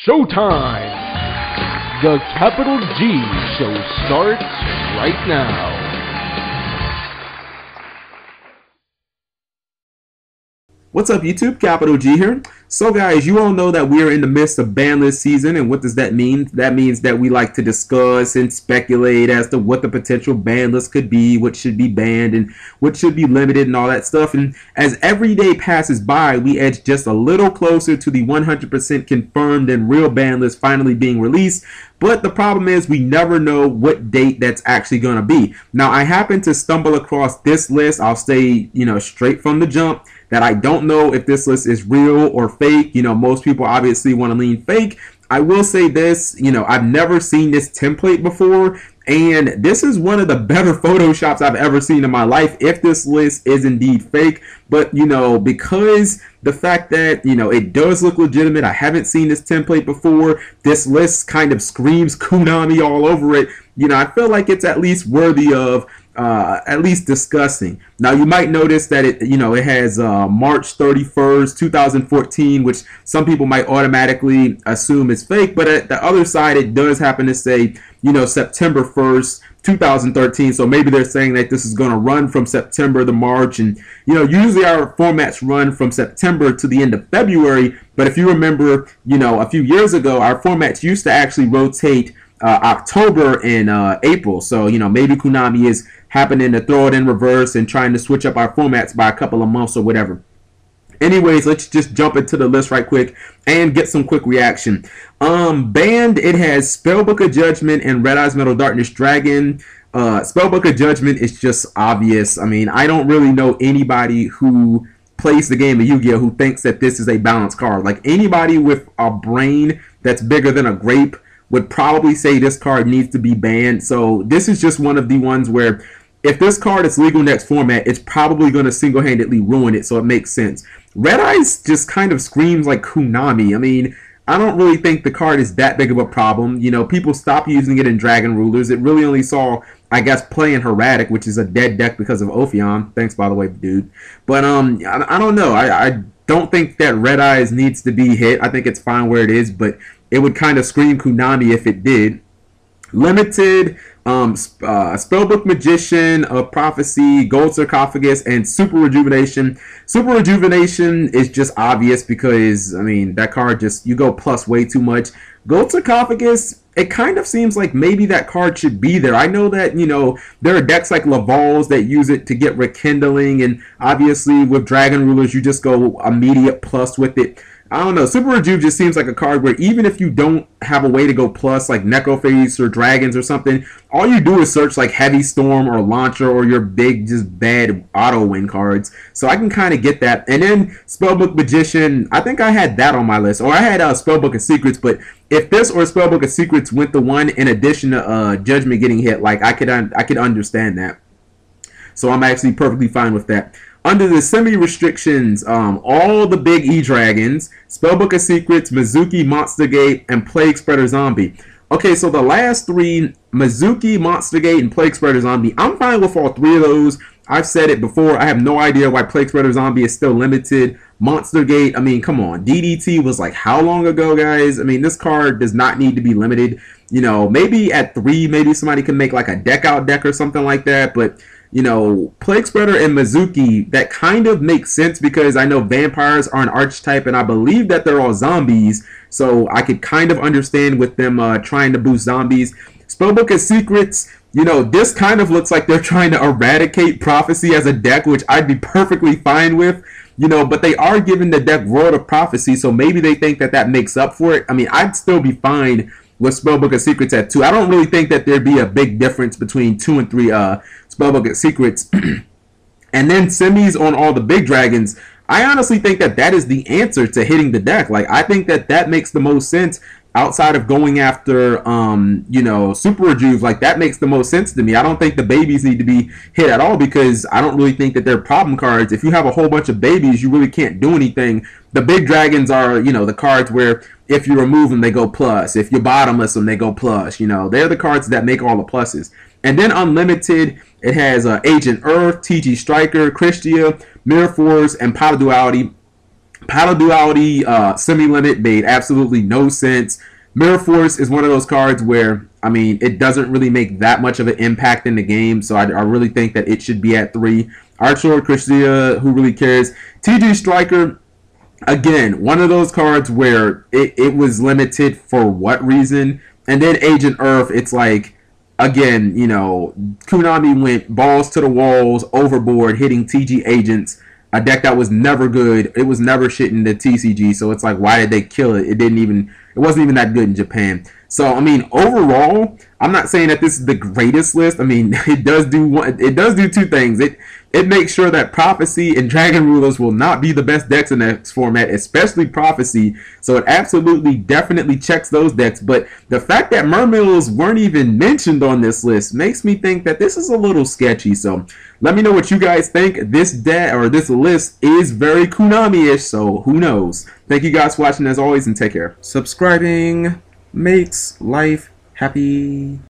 Showtime! The Capital G Show starts right now. What's up YouTube, Capital G here. So guys, you all know that we are in the midst of Banlist season, and what does that mean? That means that we like to discuss and speculate as to what the potential ban list could be, what should be banned and what should be limited and all that stuff. And as every day passes by, we edge just a little closer to the 100% confirmed and real ban list finally being released. But the problem is we never know what date that's actually going to be. Now, I happen to stumble across this list. I'll say, straight from the jump, that I don't know if this list is real or fake. Most people obviously want to lean fake. I will say this, I've never seen this template before, and this is one of the better Photoshops I've ever seen in my life if this list is indeed fake. But, because the fact that, it does look legitimate, I haven't seen this template before, this list kind of screams Konami all over it, I feel like it's at least worthy of at least discussing. Now you might notice that it has March 31st 2014, which some people might automatically assume is fake, but at the other side it does happen to say September 1st 2013, so maybe they're saying that this is going to run from September to March. And usually our formats run from September to the end of February, but if you remember a few years ago our formats used to actually rotate October and April. So maybe Konami is happening to throw it in reverse and trying to switch up our formats by a couple of months or whatever. Anyways, let's just jump into the list right quick and get some quick reaction. Banned, it has Spellbook of Judgement and Red Eyes Metal Darkness Dragon. Spellbook of Judgement is just obvious. I mean, I don't really know anybody who plays the game of Yu-Gi-Oh! Who thinks that this is a balanced card. Like, anybody with a brain that's bigger than a grape would probably say this card needs to be banned. So this is just one of the ones where if this card is legal next format, it's probably going to single-handedly ruin it, so it makes sense. Red Eyes just kind of screams like Konami. I mean, I don't really think the card is that big of a problem. People stopped using it in Dragon Rulers. It really only saw, I guess, play in Herratic, which is a dead deck because of Ophion. Thanks, by the way, dude. But I don't know. I don't think that Red Eyes needs to be hit. I think it's fine where it is, but it would kind of scream Konami if it did. Limited, Spellbook Magician of Prophecy, Gold Sarcophagus, and Super Rejuvenation. Super Rejuvenation is just obvious because, I mean, that card just, you go plus way too much. Gold Sarcophagus, it kind of seems like maybe that card should be there. I know that, there are decks like Laval's that use it to get Rekindling, and obviously with Dragon Rulers, you just go immediate plus with it. I don't know. Super Rejuve just seems like a card where even if you don't have a way to go plus, like Necrophase or Dragons or something, all you do is search like Heavy Storm or Launcher or your big, just bad auto-win cards. So I can kind of get that. And then Spellbook Magician, I think I had that on my list. Or I had Spellbook of Secrets, but if this or Spellbook of Secrets went the one in addition to Judgment getting hit, like I could understand that. So I'm actually perfectly fine with that. Under the semi-restrictions, all the big E-Dragons, Spellbook of Secrets, Mezuki, Monster Gate, and Plaguespreader Zombie. Okay, so the last three, Mezuki, Monster Gate, and Plaguespreader Zombie, I'm fine with all three of those. I've said it before, I have no idea why Plaguespreader Zombie is still limited. Monster Gate, I mean, come on. DDT was like how long ago, guys? I mean, this card does not need to be limited. Maybe at 3, maybe somebody can make like a deck out deck or something like that, but Plaguespreader and Mezuki, that kind of makes sense because I know vampires are an archetype and I believe that they're all zombies, so I could kind of understand with them trying to boost zombies. Spellbook of Secrets, this kind of looks like they're trying to eradicate Prophecy as a deck, which I'd be perfectly fine with, but they are giving the deck World of Prophecy, so maybe they think that that makes up for it. I mean, I'd still be fine with Spellbook of Secrets at 2. I don't really think that there'd be a big difference between 2 and 3 Spellbook of Secrets. And then semis on all the big dragons. I honestly think that that is the answer to hitting the deck. Like, I think that that makes the most sense outside of going after, Super Rejuve. Like, that makes the most sense to me. I don't think the babies need to be hit at all because I don't really think that they're problem cards. If you have a whole bunch of babies, you really can't do anything. The big dragons are, the cards where if you remove them, they go plus. If you bottomless them, they go plus. They're the cards that make all the pluses. And then Unlimited, it has Agent Earth, TG Stiker, Kristya, Mirror Force, and Duality. Paddle Duality, Semi-Limit made absolutely no sense. Mirror Force is one of those cards where, I mean, it doesn't really make that much of an impact in the game, so I really think that it should be at 3. Archlord Kristya, who really cares? TG Striker, again, one of those cards where it was limited for what reason? And then Agent Earth, it's like, again, you know, Konami went balls to the walls, overboard, hitting TG agents. A deck that was never good. It was never shit in the TCG, so it's like, why did they kill it? It wasn't even that good in Japan. So I mean, overall, I'm not saying that this is the greatest list. I mean, it does do two things. It makes sure that Prophecy and Dragon Rulers will not be the best decks in this format, especially Prophecy. So it absolutely, definitely checks those decks. But the fact that Mermills weren't even mentioned on this list makes me think that this is a little sketchy. So let me know what you guys think. This deck or this list is very Konami-ish, so who knows? Thank you guys for watching as always, and take care. Subscribing makes life happy.